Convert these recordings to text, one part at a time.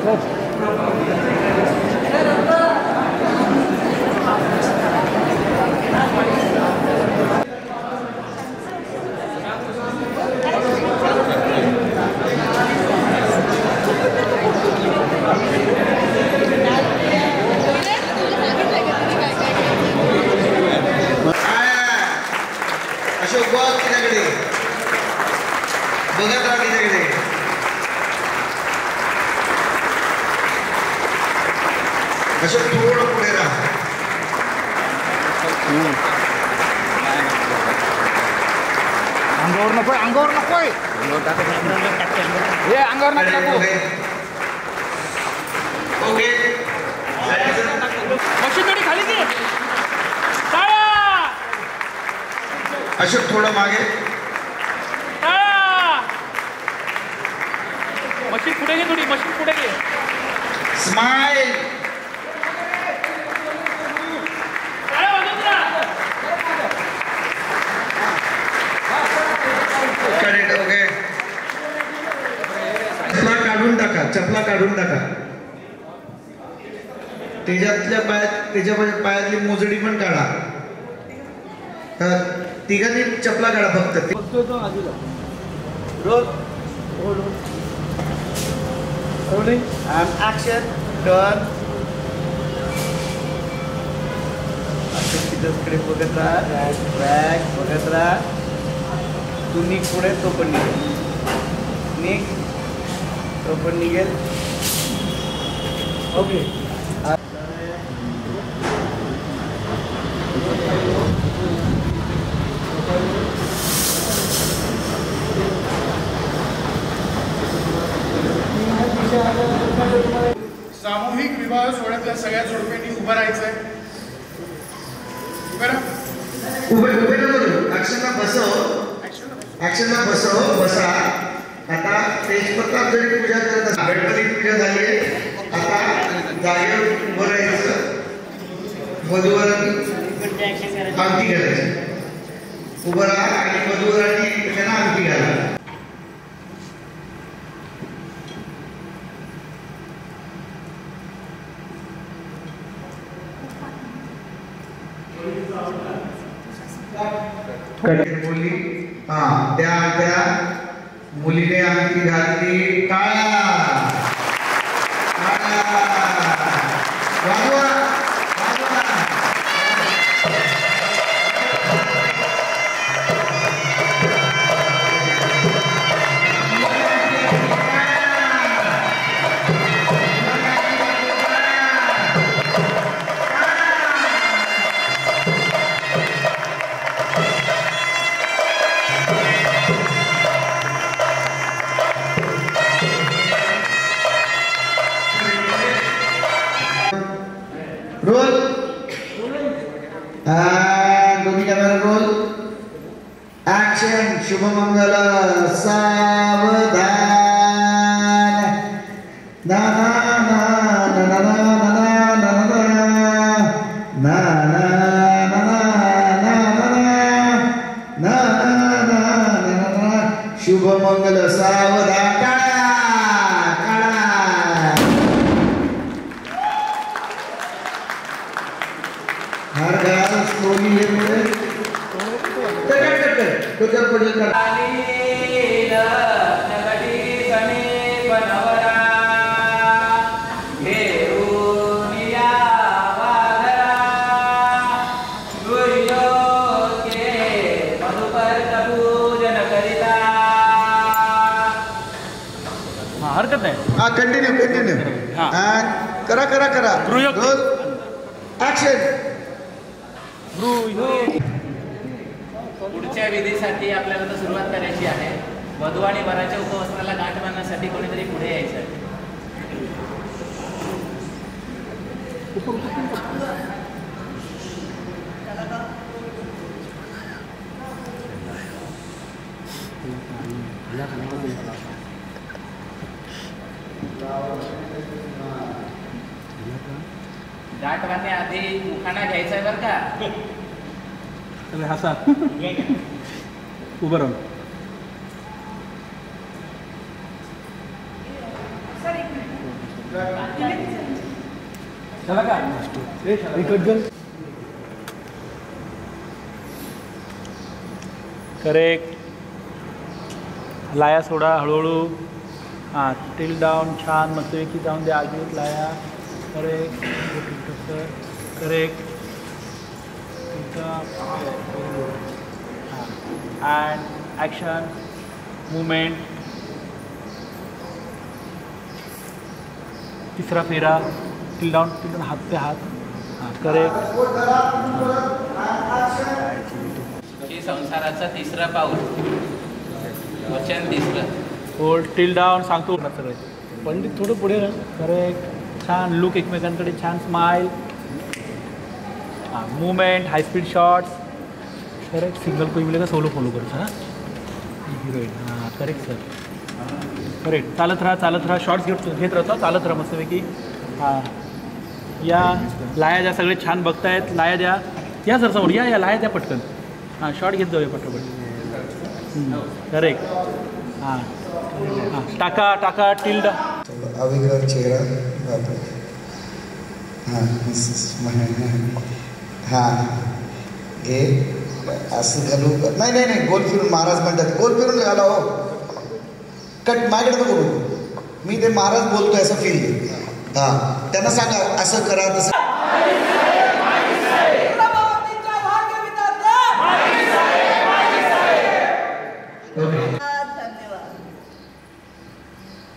अशोक बघ तिच्याकडे, बघत राहा तिच्याकडे. अशोक थोडं पुढे राहा. अंगावर नकोय, अंगावर नकोय, हे अंगावर नको. ओके मशीन थोडी खाली दे. अशोक थोडं मागे. मशीन पुढे घे, थोडी मशीन पुढे घे. स्माइल. करेक्ट. ओके चपला काढून टाका, चपला काढून टाका. त्याच्यातल्या त्याच्या पायातली मोजडी पण काढा. तिघांनी चपला काढा फक्त. Role rolling and action. Done. तिकडे बघत राहा, बॅग बघत राहा. तू निघ पुढे, तो पण निघेल. निघ, तो पण निघेल. ओके सामूहिक विवाह सोहळ्यातल्या सगळ्या जोडप्यांनी उभं राहायचंय. उभे उभे नको, ऍक्शनला बसव. ऍक्शनला बसव, बसा. आता तेजप्रताप जरी पूजा करत असेल, गणपती पूजा झाली आहे. आता जागेवर उभं राहायचं. वधूवरांनी अंगठी घालायची. उभं राहा आणि वधूवरांनी त्यांना अंगठी घाला. बोलली हा त्या त्या मुलीने अंगठी घातली. टाळ्या वाजवा. रोल. दोन्ही कॅमेरा रोल. ऍक्शन. शुभमंगल. सावधान. ना ना ना ना ना ना ना ना ना. शुभमंगल. सावधान. हर गाल स्लोली लेते कर पडेल कर. हरकत नाही. हा कंटिन्यू. करा करा करा. रोल. ऍक्शन. पुढच्या विधीसाठी आपल्याला तर सुरुवात करायची आहे. वधू आणि वराच्या उपवस्त्राला गाठ बांधण्यासाठी कोणीतरी पुढे यायचं आहे. गाठ बांधण्याआधी उखाणा घ्यायचा आहे बरं का. हसा उभं राहून. चला का करेक्ट. लाया सोडा हळूहळू. हां टिल डाऊन छान मस्तपैकी जाऊन द्या आगीत लाया. Correct correct. हां अँड ॲक्शन मुवमेंट. तिसरा फेरा टिल डाऊन हात पे हात. हां करेक्ट. हे संसाराचं तिसरं पाऊल, वचन तिसरं. होल्ड टिल डाऊन सांगतो सगळे. पंडित थोडं पुढे करेक्ट. छान लुक एकमेकांकडे छान स्माईल. हां movement high speed shots. Correct. Single कोई मिळेल का सोलो फॉलो करतो हां हिरोईन. हां करेक्ट सर. करेक्ट. चालत राहा शॉर्ट्स घेत राहतो. चालत राहा मस्तपैकी. हां या लाया द्या. सगळे छान बघतायत. लाया द्या. या सर समोर या लाया द्या पटकन. हां शॉर्ट घेत जाऊया पटपट. करेक्ट. हां हां टाका टिल्ड. अविग्रह चेहरा वापर. हां हे असं घालू. नाही गोल फिरून महाराज म्हणतात. गोल फिरून घाला हो. कट माझ्याकडे नको बघू. मी ते महाराज बोलतोय असं फील दे. हां त्यांना सांगा असं करा तसं. धन्यवाद.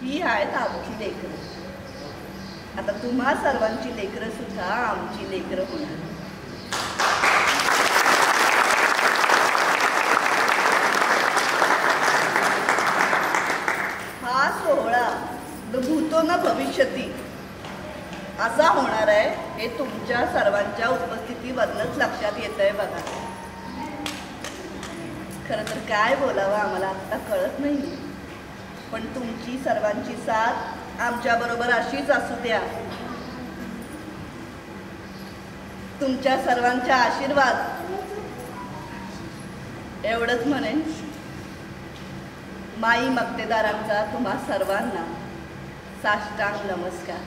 ही आहेत आमची लेकरं. आता तुम्हा सर्वांची लेकरं सुद्धा आमची लेकरं होणार. हा सोहळा भूतो न भविष्यती असा होणार आहे हे तुमच्या सर्वांच्या उपस्थितीवरनच लक्षात येत आहे बघा. खरं तर काय बोलावं आम्हाला आत्ता कळत नाही. पण तुमची सर्वांची साथ आमच्याबरोबर अशीच असू द्या. तुमच्या सर्वांचा आशीर्वाद एवढंच म्हणेन. माई मक्तेदारांचा तुम्हा सर्वांना साष्टांग नमस्कार.